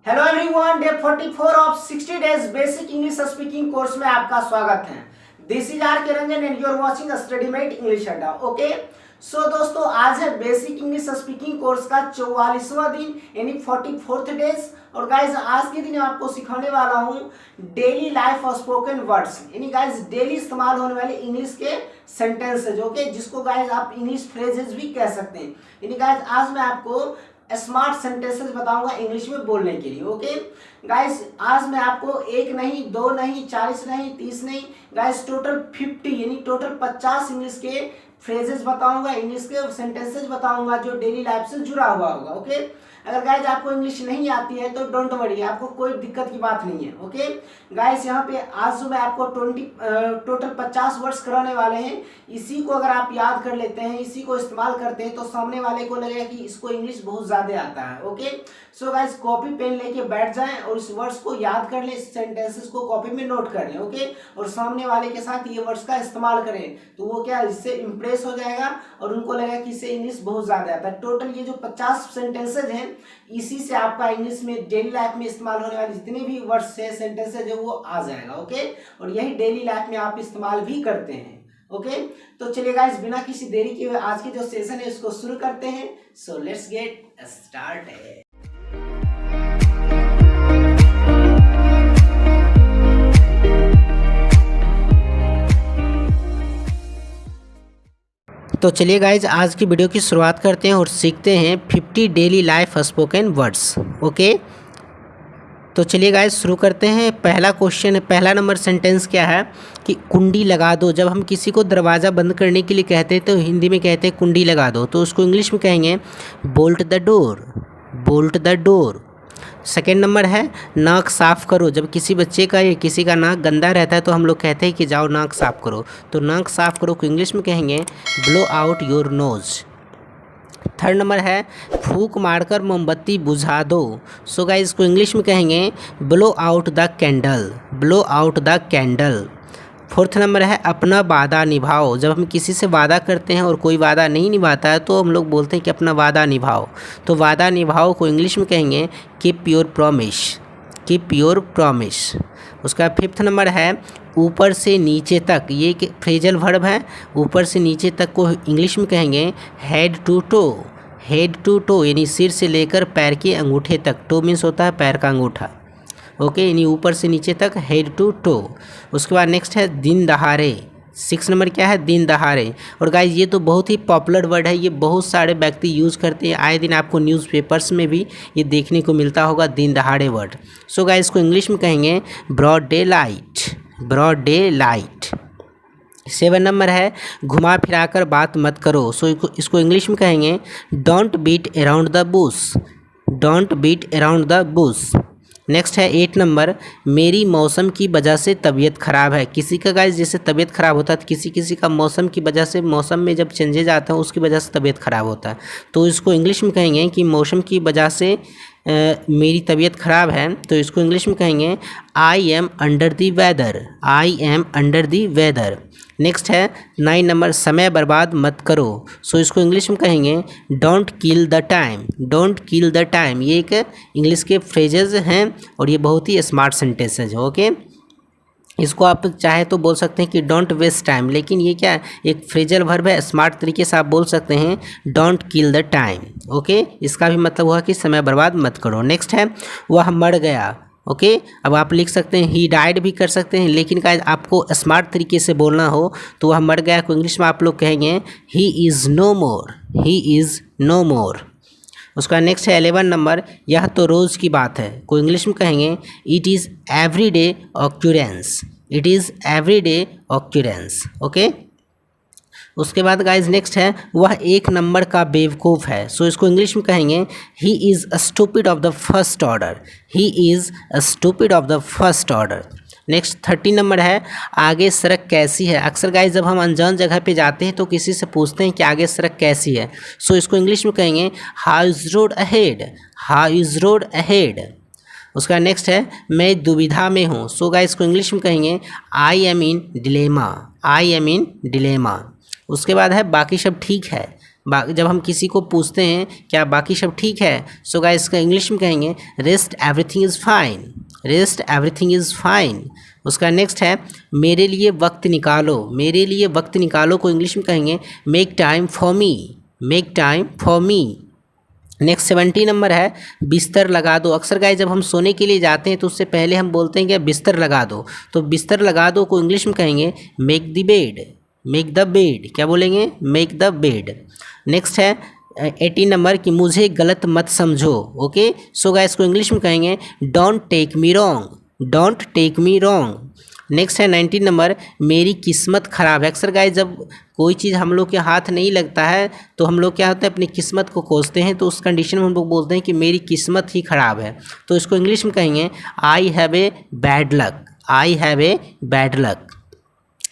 Hello everyone, day 44 of 60 days basic English speaking course में आपका स्वागत है। This is R K Ranjan and you are watching StudyMate English Adda. Okay, so दोस्तों, आज है बेसिक इंग्लिश स्पीकिंग कोर्स का 44वां दिन यानी 44th डेज। और गाइज आज के दिन मैं आपको सिखाने वाला हूँ daily life of spoken words, यानी गाइज डेली इस्तेमाल होने वाले इंग्लिश के सेंटेंसेज। ओके, जिसको गाइज आप इंग्लिश फ्रेजेस भी कह सकते हैं। यानी गाइज आज मैं आपको स्मार्ट सेंटेंसेस बताऊंगा इंग्लिश में बोलने के लिए। ओके गाइस, आज मैं आपको एक नहीं, दो नहीं, 40 नहीं, 30 नहीं, गाइस टोटल 50 यानी टोटल 50 इंग्लिश के फ्रेजेस बताऊंगा, इंग्लिश के सेंटेंसेस बताऊंगा जो डेली लाइफ से जुड़ा हुआ होगा। ओके, अगर गाइस आपको इंग्लिश नहीं आती है तो डोंट वरी, आपको कोई दिक्कत की बात नहीं है। ओके गाइस, यहाँ पे आज जो मैं आपको टोटल 50 वर्ड्स कराने वाले हैं, इसी को अगर आप याद कर लेते हैं, इसी को इस्तेमाल करते हैं तो सामने वाले को लगेगा कि इसको इंग्लिश बहुत ज़्यादा आता है। Okay, so guys copy pen लेके बैठ जाएं और इस वर्ड्स को याद कर लें, इस सेंटेंसेस को कॉपी में नोट कर लें। ओके, और सामने वाले के साथ ये वर्ड्स का इस्तेमाल करें तो वो क्या इससे इम्प्रेस हो जाएगा और उनको लगेगा कि इससे इंग्लिश बहुत ज़्यादा आता है। टोटल ये जो 50 सेंटेंसेज हैं, इसी से आपका इंग्लिश में डेली लाइफ में इस्तेमाल होने वाले जितने भी वर्ड्स है, सेंटेंसेज है, वो आ जाएगा। ओके, और यही डेली लाइफ में आप इस्तेमाल भी करते हैं। ओके, तो चलिए गाइस, बिना किसी देरी के आज की जो सेशन है उसको शुरू करते हैं। So let's get started. तो चलिए गाइज, आज की वीडियो की शुरुआत करते हैं और सीखते हैं 50 daily life spoken words. Okay, तो चलिए गाइज शुरू करते हैं। पहला क्वेश्चन है, पहला नंबर सेंटेंस क्या है कि कुंडी लगा दो। जब हम किसी को दरवाज़ा बंद करने के लिए कहते हैं तो हिंदी में कहते हैं कुंडी लगा दो, तो उसको इंग्लिश में कहेंगे bolt the door, bolt the door. Second number है नाक साफ़ करो। जब किसी बच्चे का या किसी का नाक गंदा रहता है तो हम लोग कहते हैं कि जाओ नाक साफ़ करो, तो नाक साफ़ करो को इंग्लिश में कहेंगे blow out your nose. Third number है फूंक मारकर मोमबत्ती बुझा दो। सो गाइस इसको इंग्लिश में कहेंगे blow out the candle, blow out the candle. Fourth number है अपना वादा निभाओ। जब हम किसी से वादा करते हैं और कोई वादा नहीं निभाता है तो हम लोग बोलते हैं कि अपना वादा निभाओ, तो वादा निभाओ को इंग्लिश में कहेंगे keep your promise, keep your promise. उसका फिफ्थ नंबर है ऊपर से नीचे तक। ये एक फ्रेजल वर्ब है। ऊपर से नीचे तक को इंग्लिश में कहेंगे head to toe, head to toe यानी सिर से लेकर पैर के अंगूठे तक। टो मीन्स होता है पैर का अंगूठा। ओके, यानी ऊपर से नीचे तक हेड टू टो। उसके बाद नेक्स्ट है दिन दहाड़े। 6 नंबर क्या है दिन दहाड़े। और गाइज ये तो बहुत ही पॉपुलर वर्ड है, ये बहुत सारे व्यक्ति यूज़ करते हैं, आए दिन आपको न्यूज़पेपर्स में भी ये देखने को मिलता होगा दिन दहाड़े वर्ड। सो गाइज इसको इंग्लिश में कहेंगे broad daylight, broad daylight. 7 number है घुमा फिरा कर बात मत करो। सो इसको इंग्लिश में कहेंगे don't beat around the bush, don't beat around the bush. Next है 8 नंबर मेरी मौसम की वजह से तबीयत ख़राब है। किसी का गाइस जैसे तबीयत ख़राब होता है तो किसी का मौसम की वजह से, मौसम में जब चेंजेज आते हैं उसकी वजह से तबीयत ख़राब होता है, तो इसको इंग्लिश में कहेंगे कि मौसम की वजह से मेरी तबीयत ख़राब है, तो इसको इंग्लिश में कहेंगे I am under the weather, I am under the weather. Next है 9 नंबर समय बर्बाद मत करो। सो इसको इंग्लिश में कहेंगे don't kill the time, don't kill the time. ये एक इंग्लिश के फ्रेजेस हैं और ये बहुत ही स्मार्ट सेंटेंसेज है। ओके, इसको आप चाहे तो बोल सकते हैं कि डोंट वेस्ट टाइम, लेकिन ये क्या है एक फ्रेजल वर्ब है, स्मार्ट तरीके से आप बोल सकते हैं don't kill the time. Okay, इसका भी मतलब हुआ कि समय बर्बाद मत करो। नेक्स्ट है वह मर गया। ओके, अब आप लिख सकते हैं ही डाइड भी कर सकते हैं, लेकिन गाइस आपको स्मार्ट तरीके से बोलना हो तो वह मर गया को इंग्लिश में आप लोग कहेंगे he is no more, he is no more. उसका नेक्स्ट है 11 नंबर यह तो रोज़ की बात है को इंग्लिश में कहेंगे it is every day occurrence, it is every day occurrence. Okay, उसके बाद गाइज नेक्स्ट है वह 1 नंबर का बेवकूफ़ है। सो इसको इंग्लिश में कहेंगे he is a stupid of the first order, he is a stupid of the first order. Next 30 number है आगे सड़क कैसी है। अक्सर गाइज जब हम अनजान जगह पे जाते हैं तो किसी से पूछते हैं कि आगे सड़क कैसी है। सो इसको इंग्लिश में कहेंगे how is road ahead, how is road ahead. उसका नेक्स्ट है मैं दुविधा में हूँ। सो गाइज इसको इंग्लिश में कहेंगे I M in dilemma, I am in dilemma. उसके बाद है बाकी सब ठीक है, जब हम किसी को पूछते हैं क्या बाकी सब ठीक है, सो गाइस इसका इंग्लिश में कहेंगे rest everything is fine, rest everything is fine. उसका नेक्स्ट है मेरे लिए वक्त निकालो, मेरे लिए वक्त निकालो को इंग्लिश में कहेंगे make time for me, make time for me. Next 70 number है बिस्तर लगा दो। अक्सर गाइस जब हम सोने के लिए जाते हैं तो उससे पहले हम बोलते हैं कि बिस्तर लगा दो, तो बिस्तर लगा दो को इंग्लिश में कहेंगे make the bed, make the bed. क्या बोलेंगे? Make the bed. नेक्स्ट है 18 नंबर कि मुझे गलत मत समझो। ओके, सो गाइस को इंग्लिश में कहेंगे don't take me wrong, don't take me wrong. Next है 19 नंबर मेरी किस्मत ख़राब है। अक्सर गाइस जब कोई चीज़ हम लोग के हाथ नहीं लगता है तो हम लोग क्या होता है अपनी किस्मत को कोसते हैं, तो उस कंडीशन में हम लोग बोलते हैं कि मेरी किस्मत ही ख़राब है, तो इसको इंग्लिश में कहेंगे I have a bad luck, I have a bad luck.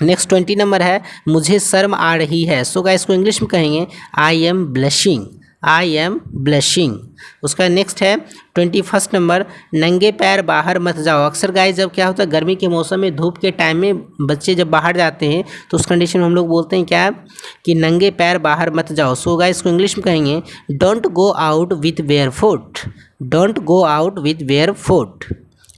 Next 20 number है मुझे शर्म आ रही है। सो गाइस इसको इंग्लिश में कहेंगे I M blushing, I am blushing. उसका नेक्स्ट है 21 नंबर नंगे पैर बाहर मत जाओ। अक्सर गाइस जब क्या होता है गर्मी के मौसम में धूप के टाइम में बच्चे जब बाहर जाते हैं तो उस कंडीशन में हम लोग बोलते हैं क्या कि नंगे पैर बाहर मत जाओ। सो गाइस इसको इंग्लिश में कहेंगे don't go out with bear foot, don't go out with bear foot.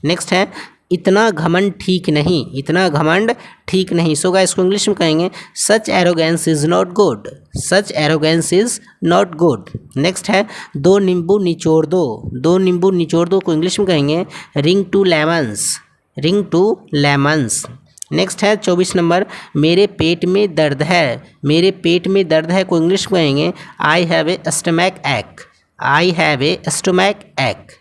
Next है इतना घमंड ठीक नहीं, इतना घमंड ठीक नहीं। सो गाइस इसको इंग्लिश में कहेंगे such arrogance is not good, such arrogance is not good. Next है दो नींबू निचोड़ दो, दो नींबू निचोड़ दो को इंग्लिश में कहेंगे wring two lemons, wring two lemons. Next है 24 नंबर मेरे पेट में दर्द है, मेरे पेट में दर्द है को इंग्लिश में कहेंगे आई हैव ए स्टमक एक, आई हैव ए स्टमक एक।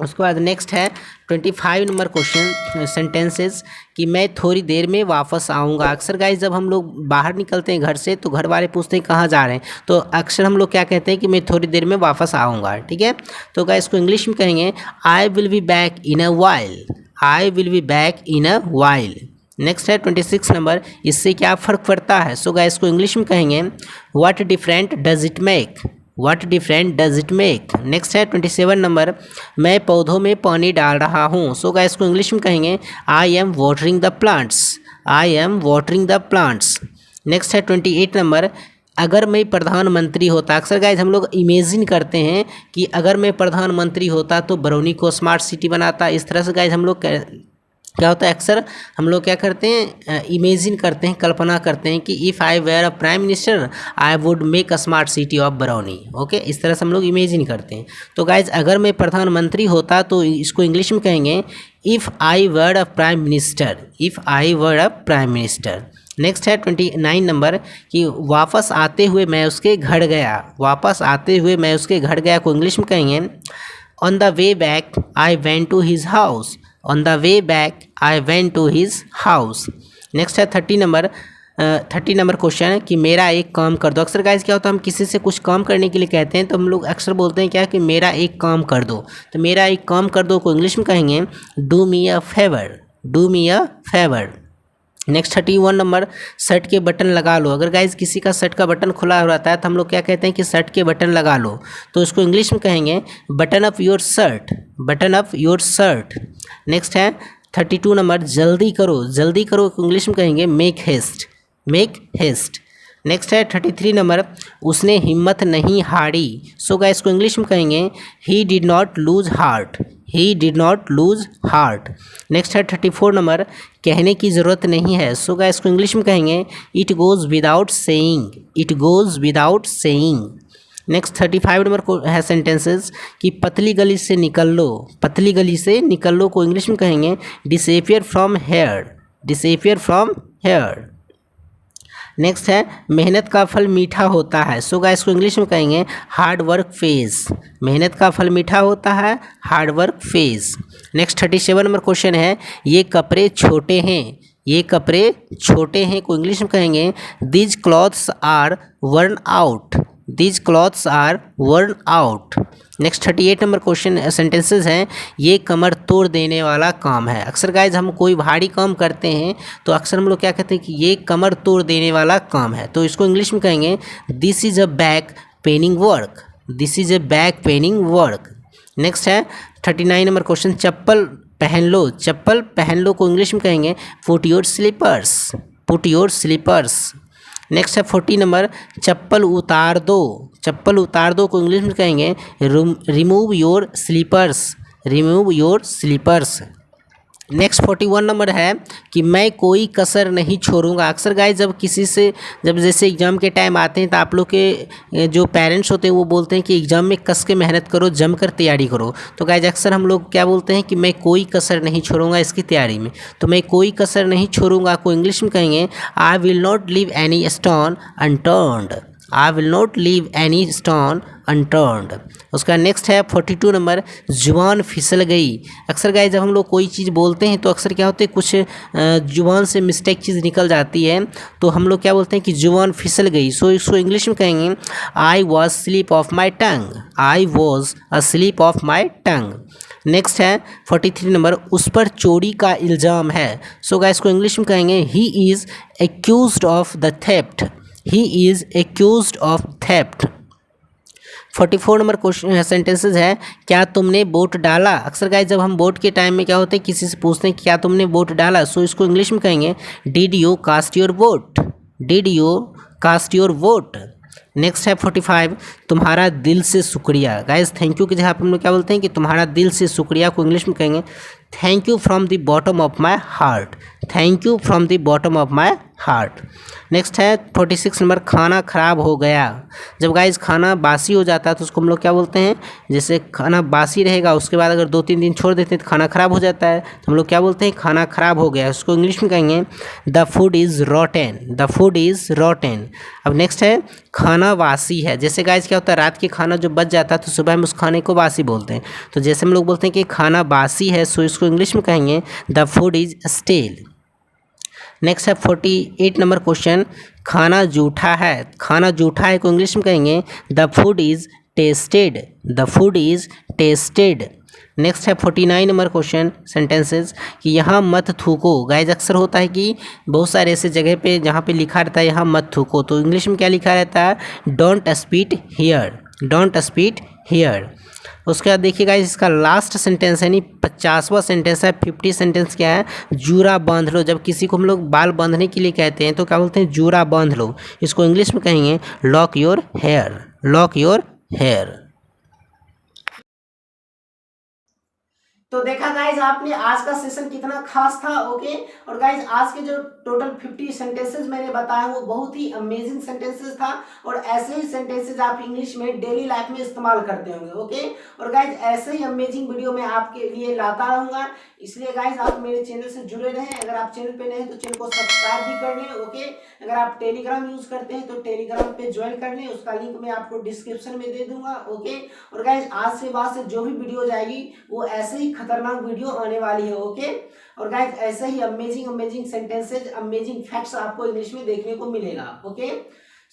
उसके बाद नेक्स्ट है 25 नंबर क्वेश्चन सेंटेंसेस कि मैं थोड़ी देर में वापस आऊँगा। अक्सर गाइस जब हम लोग बाहर निकलते हैं घर से तो घर वाले पूछते हैं कहाँ जा रहे हैं, तो अक्सर हम लोग क्या कहते हैं कि मैं थोड़ी देर में वापस आऊँगा। ठीक है, तो गाइस इसको इंग्लिश में कहेंगे I will be back in a while, I will be back in a while. Next है 26 नंबर इससे क्या फ़र्क पड़ता है। सो गाइस इसको इंग्लिश में कहेंगे what different does it make, what different does it make. Next है 27 नंबर मैं पौधों में पानी डाल रहा हूँ। सो गाइस इसको इंग्लिश में कहेंगे I M watering the plants, I am watering the plants. Next है 28 नंबर अगर मैं प्रधानमंत्री होता। अक्सर गाइस हम लोग इमेजिन करते हैं कि अगर मैं प्रधानमंत्री होता तो बरौनी को स्मार्ट सिटी बनाता। इस तरह से गाइस हम लोग क्या होता है अक्सर हम लोग क्या करते हैं इमेजिन करते हैं, कल्पना करते हैं कि if I were a prime minister I would make a smart city of Barauni. Okay, इस तरह से हम लोग इमेजिन करते हैं। तो गाइज अगर मैं प्रधानमंत्री होता तो इसको इंग्लिश में कहेंगे if I were a prime minister, if I were a prime minister. Next है 29 नंबर कि वापस आते हुए मैं उसके घर गया, वापस आते हुए मैं उसके घर गया को इंग्लिश में कहेंगे on the way back I went to his house, on the way back I went to his house. Next है 30 नंबर क्वेश्चन है कि मेरा एक काम कर दो। अक्सर गाइस क्या होता है हम किसी से कुछ काम करने के लिए कहते हैं तो हम लोग अक्सर बोलते हैं क्या कि मेरा एक काम कर दो। तो मेरा एक काम कर दो को इंग्लिश में कहेंगे do me a favour, do me a favour. Next 31 number shirt के बटन लगा लो। अगर गाइज किसी का शर्ट का बटन खुला रहता है तो हम लोग क्या कहते हैं कि शर्ट के बटन लगा लो, तो इसको इंग्लिश में कहेंगे button up your shirt, button up your shirt. Next है 32 नंबर जल्दी करो, जल्दी करो इंग्लिश में कहेंगे make haste, make haste. Next है 33 नंबर उसने हिम्मत नहीं हारी। सो गाइस इसको इंग्लिश में कहेंगे he did not lose heart, he did not lose heart. Next है 34 नंबर कहने की ज़रूरत नहीं है। सो गाइस इसको इंग्लिश में कहेंगे it goes without saying, it goes without saying. Next 35 number को है सेंटेंसेस कि पतली गली से निकल लो, पतली गली से निकल लो को इंग्लिश में कहेंगे disappear from here, disappear from here. Next है मेहनत का फल मीठा होता है। सो गाइस इसको इंग्लिश में कहेंगे हार्ड वर्क फेज, मेहनत का फल मीठा होता है, hard work phase. Next 37 number question है ये कपड़े छोटे हैं, ये कपड़े छोटे हैं को इंग्लिश में कहेंगे these clothes are worn out, these clothes are worn out. Next 38 number question sentences हैं ये कमर तोड़ देने वाला काम है। अक्सर गाइज हम कोई भारी काम करते हैं तो अक्सर हम लोग क्या कहते हैं कि ये कमर तोड़ देने वाला काम है, तो इसको इंग्लिश में कहेंगे this is a back paining work, this is a back paining work. Next है 39 नंबर क्वेश्चन चप्पल पहन लो, चप्पल पहन लो को इंग्लिश में कहेंगे put your slippers, put your slippers. Next है 40 नंबर, चप्पल उतार दो। चप्पल उतार दो को इंग्लिश में कहेंगे remove your slippers, remove your slippers. Next 41 number है कि मैं कोई कसर नहीं छोड़ूंगा। अक्सर गाइस जब किसी से, जब जैसे एग्ज़ाम के टाइम आते हैं तो आप लोग के जो पेरेंट्स होते हैं वो बोलते हैं कि एग्ज़ाम में कस के मेहनत करो, जम कर तैयारी करो। तो गाइस अक्सर हम लोग क्या बोलते हैं कि मैं कोई कसर नहीं छोड़ूंगा इसकी तैयारी में। तो मैं कोई कसर नहीं छोड़ूंगा को इंग्लिश में कहेंगे I will not leave any stone unturned, I will not leave any stone unturned. उसका नेक्स्ट है 42 नंबर, जुबान फिसल गई। अक्सर गाइस जब हम लोग कोई चीज़ बोलते हैं तो अक्सर क्या होते हैं, कुछ जुबान से मिस्टेक चीज़ निकल जाती है, तो हम लोग क्या बोलते हैं कि जुबान फिसल गई। सो इसको इंग्लिश में कहेंगे I was slip of my tongue, I was a slip of my tongue. Next है 43 नंबर, उस पर चोरी का इल्ज़ाम है। सो गाइस को इंग्लिश में कहेंगे he is accused of the theft, he is accused of theft. 44 number question sentences है, क्या तुमने वोट डाला। अक्सर गाइस जब हम वोट के टाइम में क्या होते हैं, किसी से पूछते हैं क्या तुमने वोट डाला। सो इसको इंग्लिश में कहेंगे did you cast your vote, did you cast your vote. Next है 45, तुम्हारा दिल से शुक्रिया। गाइस थैंक यू की जगह हम लोग क्या बोलते हैं कि तुम्हारा दिल से शुक्रिया को इंग्लिश में कहेंगे thank you from the bottom of my heart, thank you from the bottom of my heart. Next है 46 नंबर, खाना खराब हो गया। जब गाइस खाना बासी हो जाता है तो उसको हम लोग क्या बोलते हैं, जैसे खाना बासी रहेगा उसके बाद अगर 2-3 दिन छोड़ देते हैं तो खाना ख़राब हो जाता है, तो हम लोग क्या बोलते हैं खाना ख़राब हो गया। उसको इंग्लिश में कहेंगे the food is Rotten, the food is Rotten. अब नेक्स्ट है खाना वासी है। जैसे गाइस क्या होता है, रात के खाना जो बच जाता है तो सुबह हम उस खाने को बासी बोलते हैं। तो जैसे हम लोग बोलते हैं कि खाना बासी है, सो इसको इंग्लिश में कहेंगे the food is stale. Next है 48 नंबर क्वेश्चन, खाना जूठा है। खाना जूठा है को इंग्लिश में कहेंगे the food is tested, the food is tested. Next है 49 नंबर क्वेश्चन सेंटेंसेस कि यहाँ मत थूको। गाइस अक्सर होता है कि बहुत सारे ऐसे जगह पे जहाँ पे लिखा रहता है यहाँ मत थूको, तो इंग्लिश में क्या लिखा रहता है don't spit here, don't spit here. उसके बाद देखिए गाइस इसका लास्ट सेंटेंस है, नहीं 50वां सेंटेंस है। 50 सेंटेंस क्या है, जूरा बांध लो। जब किसी को हम लोग बाल बांधने के लिए कहते हैं तो क्या बोलते हैं जूरा बांध लो। इसको इंग्लिश में कहेंगे lock your hair, lock your hair. तो देखा गाइज आपने आज का सेशन कितना खास था। ओके, और गाइज आज के जो टोटल 50 सेंटेंसेस मैंने बताया वो बहुत ही अमेजिंग सेंटेंसेस था, और ऐसे ही सेंटेंसेस आप इंग्लिश में डेली लाइफ में इस्तेमाल करते होंगे। ओके, और गाइज ऐसे ही अमेजिंग वीडियो मैं आपके लिए लाता रहूंगा, इसलिए गाइज आप मेरे चैनल से जुड़े रहें। अगर आप चैनल पे नए हैं तो चैनल को सब्सक्राइब भी कर लें। ओके, अगर आप टेलीग्राम यूज करते हैं तो टेलीग्राम पे ज्वाइन कर लें, उसका लिंक मैं आपको डिस्क्रिप्शन में दे दूंगा। ओके, और गाइज आज से बाद से जो भी वीडियो जाएगी वो ऐसे ही खतरनाक वीडियो आने वाली है। ओके, और गाइस ऐसे ही अमेजिंग सेंटेंसेज, अमेजिंग फैक्ट्स आपको इंग्लिश में देखने को मिलेगा। ओके,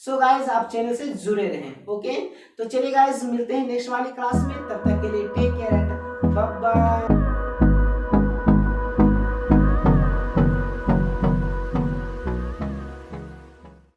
सो गाइस आप चैनल से जुड़े रहें। ओके, तो चलिए गाइस मिलते हैं नेक्स्ट वाली क्लास में, तब तक के लिए take care and bye bye.